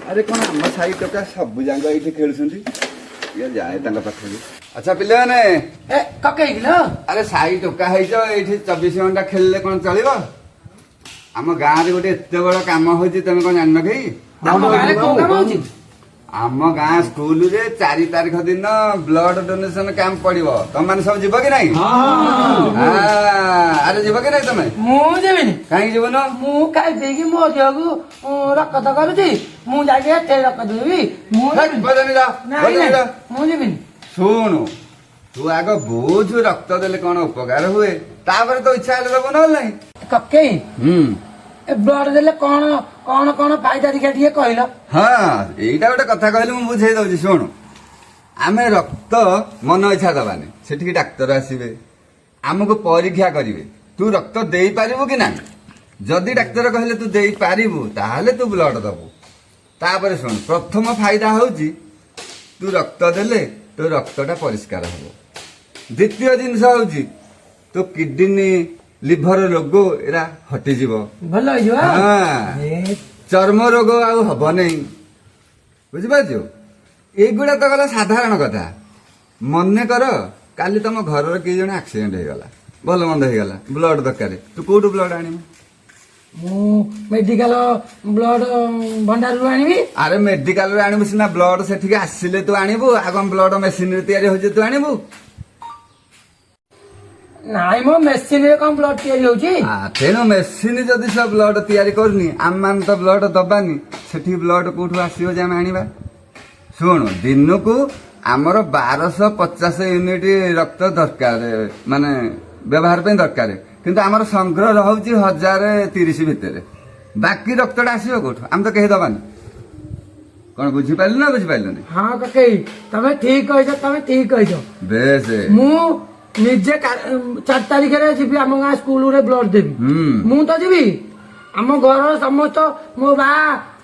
अरे कौन आम साई टोका सब जाक ये खेलुंट ये जाए पाखक अच्छा पिले मैंने अरे साई टोका है 24 घंटा खेलले कौन चलो आम गाँव गोटे एत बड़ कम हो तुम कौन जान कि आम गाँ स्कूल रे 4 तारीख दिन ब्लड डोनेशन कैंप पड़ो तुम मैंने सब जीव कि नहीं अरे जीव कि नहीं तुम कहीं जीवन मो देह को रक्त करुच्ची मुझे रक्त देवी शुणु तू आग बोझ रक्त देले कौन उपकार हुए तापर तो इच्छा दब ना कके ब्लड देले कौन कौन कौन फायदा देखा टे कहल हाँ यहीटा गोटे कथा कहली मुझे बुझे दौची शुणु आम रक्त मन इच्छा दबानी सेठी डाक्तर आसवे आमको परीक्षा करेंगे तू रक्त दे पारिबु कि ना जदि डाक्तर कहले तू दे पारिबु ताहले तू ब्लड दबु तापर शुण प्रथम फायदा होची तू रक्त देले तो रक्तटा परिष्कार हम द्वितीय जिनस होची तो किडनी लिभर रोग एरा हटिଯିव भल चर्म रोग आउ हब नहीं बुझिपार एगुड़ा तो गला साधारण कथा मन कर काली तुम घर किए जन एक्सीडेंट होगला भल मंद होगला ब्लड दरकार तू कौटू ब्लड आनिबु मेडिकल ब्लड भंडार आनी अरे मेडिकल आनिबु सिना ब्लड सेठी आसिले तू आनिबु आगम ब्लड मेसिन रे तैयारी हो तू आनिबु नाई मो मेसिन रे कम ब्लड तैयारी होची तेणु मेसिन जदि सब ब्लड तैयारी करनी आम मान तो ब्लड दबानी सेठी ब्लड कोठू आसीबो जे आमे आनिबा शुणु दिन को आमर 1250 यूनिट रक्त दरकार माने व्यवहार पे दरकार किंतु आमर संग्रह रहउची 1030 भितर बाकी रक्तटा आसीबो कोठू आम तो कहि दबानी कौन बुझी पाइलु ना बुझी पाइलु नहीं हां कके तमे ठीक कहिছো बेस मु निजे 4 तारीख रे जीवी आम गाँ स्कूल रे ब्लड देवी मु तो जीवी आम घर समस्त मो बा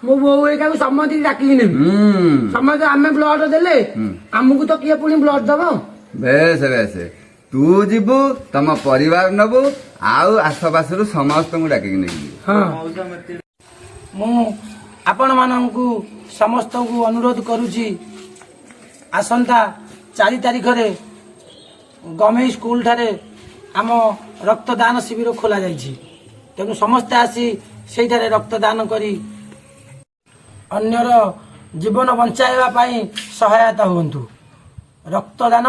मो बो एका समस्त डाकिली नेबी समस्त आम ब्लड देले आमको तो किए पुणी ब्लड दब बेस बेस तू जीवु तम परिवार नबु आउ आसपास समस्त को डाकिक नहीं मु आपण मानकु समस्त को अनुरोध करुची आसंता 4 तारीख रे गमे स्कूल ठारे आम रक्तदान शिविर खोल जाइए तेणु समस्ते आसी से रक्तदान करी अन्यर जीवन बंचाइबा सहायता हुंतु रक्तदान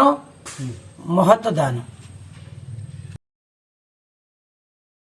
महत्व दान।